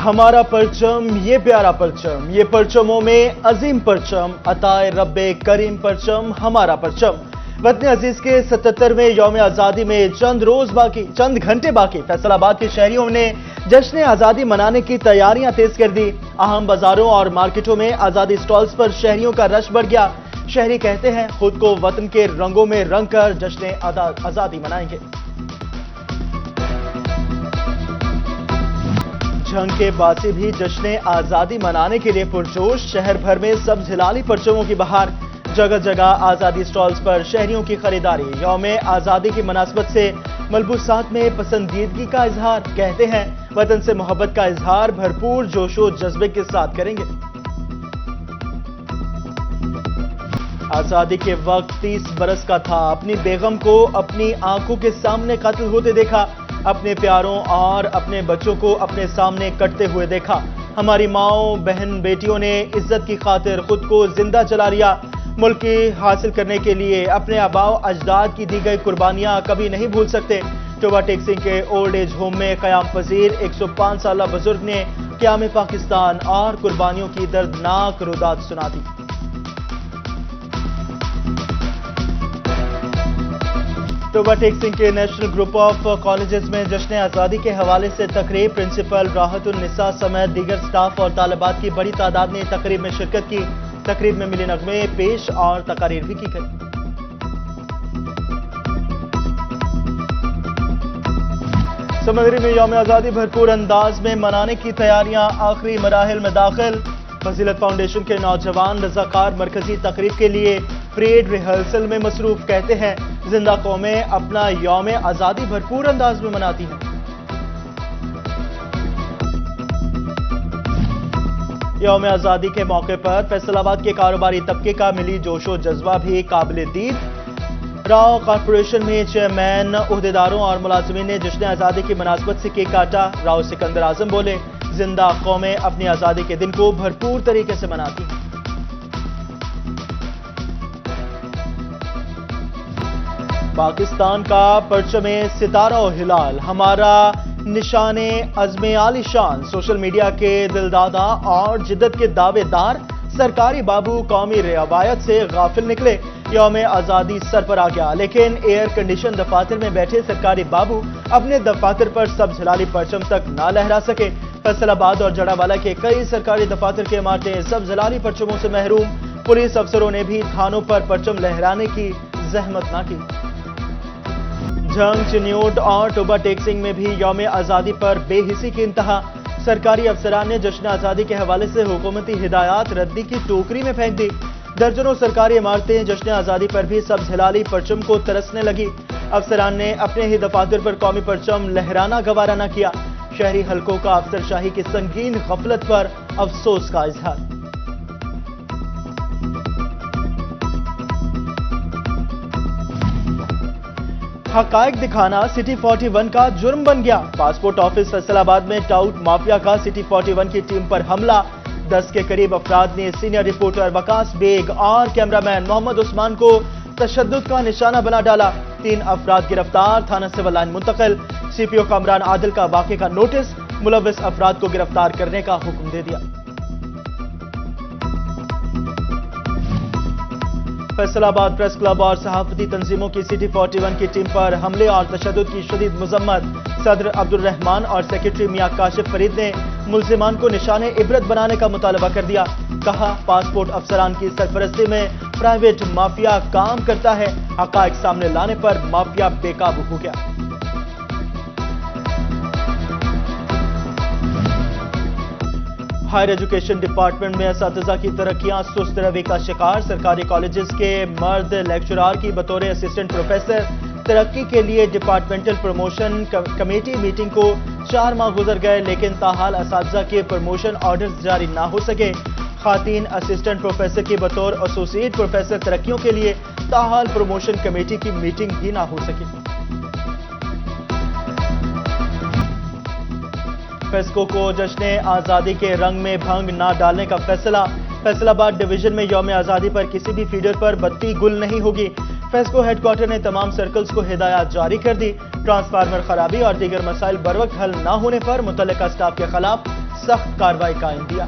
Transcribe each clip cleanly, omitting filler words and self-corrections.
हमारा परचम ये प्यारा परचम, ये परचमों में अजीम परचम, अताए रब्बे करीम परचम हमारा परचम। वतन अजीज के 77वें यौम आज़ादी में चंद घंटे बाकी फैसलाबाद के शहरियों ने जश्न आज़ादी मनाने की तैयारियां तेज कर दी। अहम बाजारों और मार्केटों में आज़ादी स्टॉल्स पर शहरियों का रश बढ़ गया। शहरी कहते हैं खुद को वतन के रंगों में रंग कर जश्न आज़ादी मनाएंगे। जंग के बासी भी जश्न आज़ादी मनाने के लिए पुरजोश। शहर भर में सब झिलाली परचमों की बहार। जगह जगह आज़ादी स्टॉल्स पर शहरियों की खरीदारी। यौम आज़ादी की मुनासबत से मलबूसात में पसंदीदगी का इजहार। कहते हैं वतन से मोहब्बत का इजहार भरपूर जोशो जज्बे के साथ करेंगे। आज़ादी के वक्त 30 बरस का था। अपनी बेगम को अपनी आंखों के सामने कत्ल होते देखा। अपने प्यारों और अपने बच्चों को अपने सामने कटते हुए देखा। हमारी माओ बहन बेटियों ने इज्जत की खातिर खुद को जिंदा जला लिया। मुल्क की हासिल करने के लिए अपने आबाओ अजदाद की दी गई कुर्बानियां कभी नहीं भूल सकते। टोबा टेक सिंह के ओल्ड एज होम में कयाम पजीर 105 साल बुजुर्ग ने क़याम पाकिस्तान और कुर्बानियों की दर्दनाक रुदात सुना दी। टोबा टेक सिंह के नेशनल ग्रुप ऑफ कॉलेजेस में जश्न आज़ादी के हवाले से तकरीब। प्रिंसिपल राहतुन निसा समेत दीगर स्टाफ और तालिबात की बड़ी तादाद ने तकरीब में शिरकत की। तकरीब में मिली नगमे पेश और तकारीर भी की गई। समंदरी में यौम आज़ादी भरपूर अंदाज में मनाने की तैयारियां आखिरी मराहिल में दाखिल। फजीलत फाउंडेशन के नौजवान रजाकार मरकजी तकरीब के लिए परेड रिहर्सल में मसरूफ। कहते हैं जिंदा कौमें अपना यौम आज़ादी भरपूर अंदाज में मनाती हैं। यौम आज़ादी के मौके पर फैसलाबाद के कारोबारी तबके का मिली जोशो जज्बा भी काबिल दीद। राव कॉर्पोरेशन में चेयरमैन, ओहदेदारों और मुलाजिमीन ने जश्न आज़ादी की मुनासबत से केक काटा। राव सिकंदर आजम बोले जिंदा कौमें अपनी आज़ादी के दिन को भरपूर तरीके से मनाती हैं। पाकिस्तान का परचमे सितारा और हिलाल हमारा निशाने अज़्मे आलिशान। सोशल मीडिया के दिलदादा और जिद्दत के दावेदार सरकारी बाबू कौमी रवायत से गाफिल निकले। यौम आज़ादी सर पर आ गया, लेकिन एयर कंडीशन दफातर में बैठे सरकारी बाबू अपने दफातर पर सब झिलाली परचम तक ना लहरा सके। फैसलाबाद और जड़ावाला के कई सरकारी दफातर की इमारतें सब झिलाली परचमों से महरूम। पुलिस अफसरों ने भी थानों पर परचम लहराने की जहमत ना की। जंग, चिन्योट और टोबा टेक सिंह में भी यौम आज़ादी पर बेहिसी की इंतहा। सरकारी अफसरान ने जश्न आज़ादी के हवाले से हुकूमती हिदायत रद्दी की टोकरी में फेंक दी। दर्जनों सरकारी इमारतें जश्न आज़ादी पर भी सब झिलाली परचम को तरसने लगी। अफसरान ने अपने ही दफातर पर कौमी परचम लहराना गवारा न किया। शहरी हलकों का अफसरशाही की संगीन गफलत पर अफसोस का इजहार। हकायक दिखाना सिटी 41 का जुर्म बन गया। पासपोर्ट ऑफिस फैसलाबाद में टाउट माफिया का सिटी 41 की टीम पर हमला। 10 के करीब अफराद ने सीनियर रिपोर्टर वकास बेग और कैमरामैन मोहम्मद उस्मान को तशद्दुद का निशाना बना डाला। 3 अफराद गिरफ्तार, थाना सिविल लाइन मुंतकिल। सीपीओ कामरान आदिल का वाक़े का नोटिस। मुलव्विस अफराद को गिरफ्तार करने का हुक्म दे दिया। फैसलाबाद प्रेस क्लब और सहाफती तंजीमों की सिटी 41 की टीम पर हमले और तशद्दुद की शदीद मजम्मत। सदर अब्दुल रहमान और सेक्रेटरी मियां काशिफ फरीद ने मुल्जिमान को निशाने इबरत बनाने का मुतालबा कर दिया। कहा पासपोर्ट अफसरान की सरपरस्ती में प्राइवेट माफिया काम करता है। हकायक सामने लाने पर माफिया बेकाबू हो गया। हायर एजुकेशन डिपार्टमेंट में असातिज़ा की तरक्कियां सुस्त रवि का शिकार। सरकारी कॉलेजेस के मर्द लेक्चरार की बतौर असिस्टेंट प्रोफेसर तरक्की के लिए डिपार्टमेंटल प्रमोशन कमेटी मीटिंग को 4 माह गुजर गए, लेकिन ताहाल असातिज़ा के प्रमोशन ऑर्डर्स जारी ना हो सके। खातीन असिस्टेंट प्रोफेसर की बतौर एसोसिएट प्रोफेसर तरक्कियों के लिए ताहाल प्रमोशन कमेटी की मीटिंग भी ना हो सकी। फेस्को को जश्न आज़ादी के रंग में भंग ना डालने का फैसला। फैसलाबाद डिवीजन में यौम आज़ादी पर किसी भी फीडर पर बत्ती गुल नहीं होगी। फेस्को हेडक्वार्टर ने तमाम सर्कल्स को हिदायत जारी कर दी। ट्रांसफार्मर खराबी और दीगर मसाइल बर वक्त हल न होने पर मुतल्लिका स्टाफ के खिलाफ सख्त कार्रवाई का इंदिया।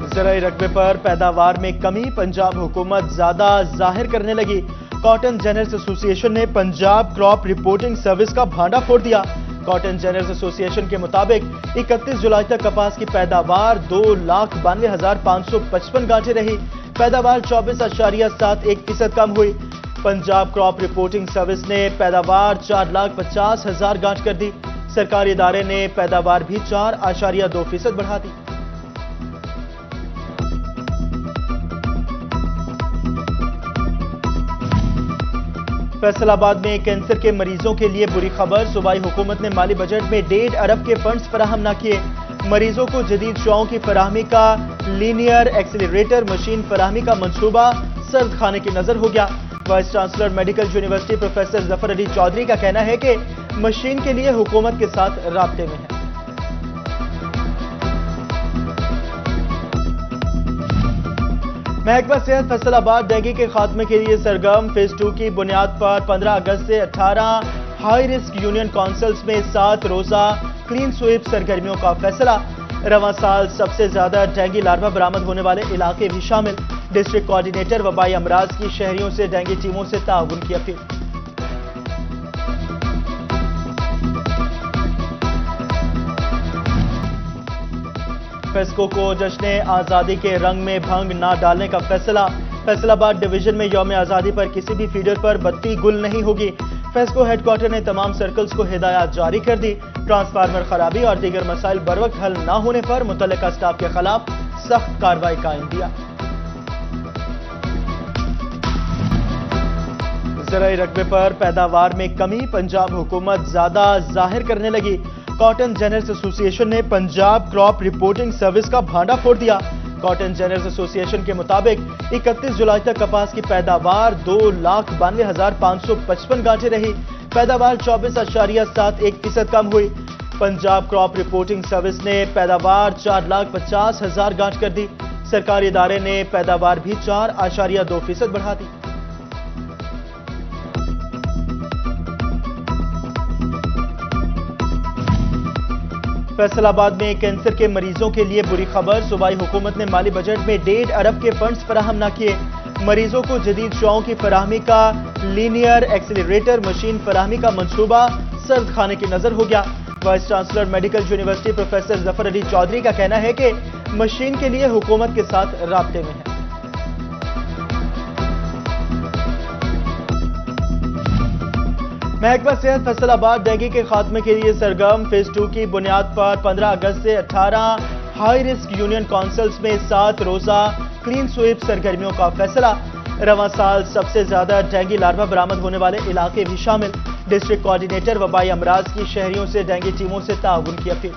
ज़राई रकबे पर पैदावार में कमी, पंजाब हुकूमत ज्यादा जाहिर करने लगी। कॉटन जर्नल्स एसोसिएशन ने पंजाब क्रॉप रिपोर्टिंग सर्विस का भांडा फोड़ दिया। कॉटन जर्नल्स एसोसिएशन के मुताबिक 31 जुलाई तक कपास की पैदावार 2,92,555 गांठें रही। पैदावार 24.71% कम हुई। पंजाब क्रॉप रिपोर्टिंग सर्विस ने पैदावार 4,50,000 गांठ कर दी। सरकारी इदारे ने पैदावार भी 4.2% बढ़ा दी। फैसलाबाद में कैंसर के मरीजों के लिए बुरी खबर, सूबाई हुकूमत ने माली बजट में 1.5 अरब के फंड्स फराहम न किए। मरीजों को जदीद शौओं की फराहमी का लीनियर एक्सीलरेटर मशीन फराहमी का मंसूबा सर्द खाने की नजर हो गया। Vice chancellor medical university professor Zafar Ali Chaudhry का कहना है कि मशीन के लिए हुकूमत के साथ राब्ते में है। महकमा सेहत फैसलाबाद डेंगू के खात्मे के लिए सरगर्म। फेज 2 की बुनियाद पर 15 अगस्त से 18 हाई रिस्क यूनियन काउंसिल्स में 7 रोजा क्लीन स्वीप सरगर्मियों का फैसला। रवां साल सबसे ज्यादा डेंगू लार्वा बरामद होने वाले इलाके भी शामिल। डिस्ट्रिक्ट कोऑर्डिनेटर वबाई अमराज की शहरियों से डेंगू टीमों से ताउन की अपील। फेस्को को जश्न आजादी के रंग में भंग न डालने का फैसला। फैसलाबाद डिवीजन में यौम आजादी पर किसी भी फीडर पर बत्ती गुल नहीं होगी। फेस्को हेडक्वार्टर ने तमाम सर्कल्स को हिदायत जारी कर दी। ट्रांसफार्मर खराबी और दीगर मसाइल बरवक्त हल न होने पर मुतल्लिका स्टाफ के खिलाफ सख्त कार्रवाई का इंदिया। ज़राई रकबे पर पैदावार में कमी, पंजाब हुकूमत ज्यादा जाहिर करने लगी। कॉटन जर्नल्स एसोसिएशन ने पंजाब क्रॉप रिपोर्टिंग सर्विस का भांडा फोड़ दिया। कॉटन जर्नल्स एसोसिएशन के मुताबिक 31 जुलाई तक कपास की पैदावार 2,92,555 गांठें रही। पैदावार 24.71% कम हुई। पंजाब क्रॉप रिपोर्टिंग सर्विस ने पैदावार 4,50,000 गांठ कर दी। सरकारी इदारे ने पैदावार भी 4.2% बढ़ा दी। फैसलाबाद में कैंसर के मरीजों के लिए बुरी खबर, सूबाई हुकूमत ने माली बजट में 1.5 अरब के फंड्स फराहम न किए। मरीजों को जदीद शौओं की फराहमी का लीनियर एक्सीलरेटर मशीन फराहमी का मंसूबा सर्द खाने की नजर हो गया। Vice chancellor medical university professor Zafar Ali Chaudhry का कहना है कि मशीन के लिए हुकूमत के साथ राब्ते में है। महकमा सेहत फैसलाबाद डेंगू के खात्मे के लिए सरगर्म। फेज 2 की बुनियाद पर 15 अगस्त से 18 हाई रिस्क यूनियन काउंसिल्स में 7 रोजा क्लीन स्वीप सरगर्मियों का फैसला। रवां साल सबसे ज्यादा डेंगू लार्वा बरामद होने वाले इलाके भी शामिल। डिस्ट्रिक्ट कोऑर्डिनेटर वबाई अमराज की शहरियों से डेंगू टीमों से ताउन की अपील।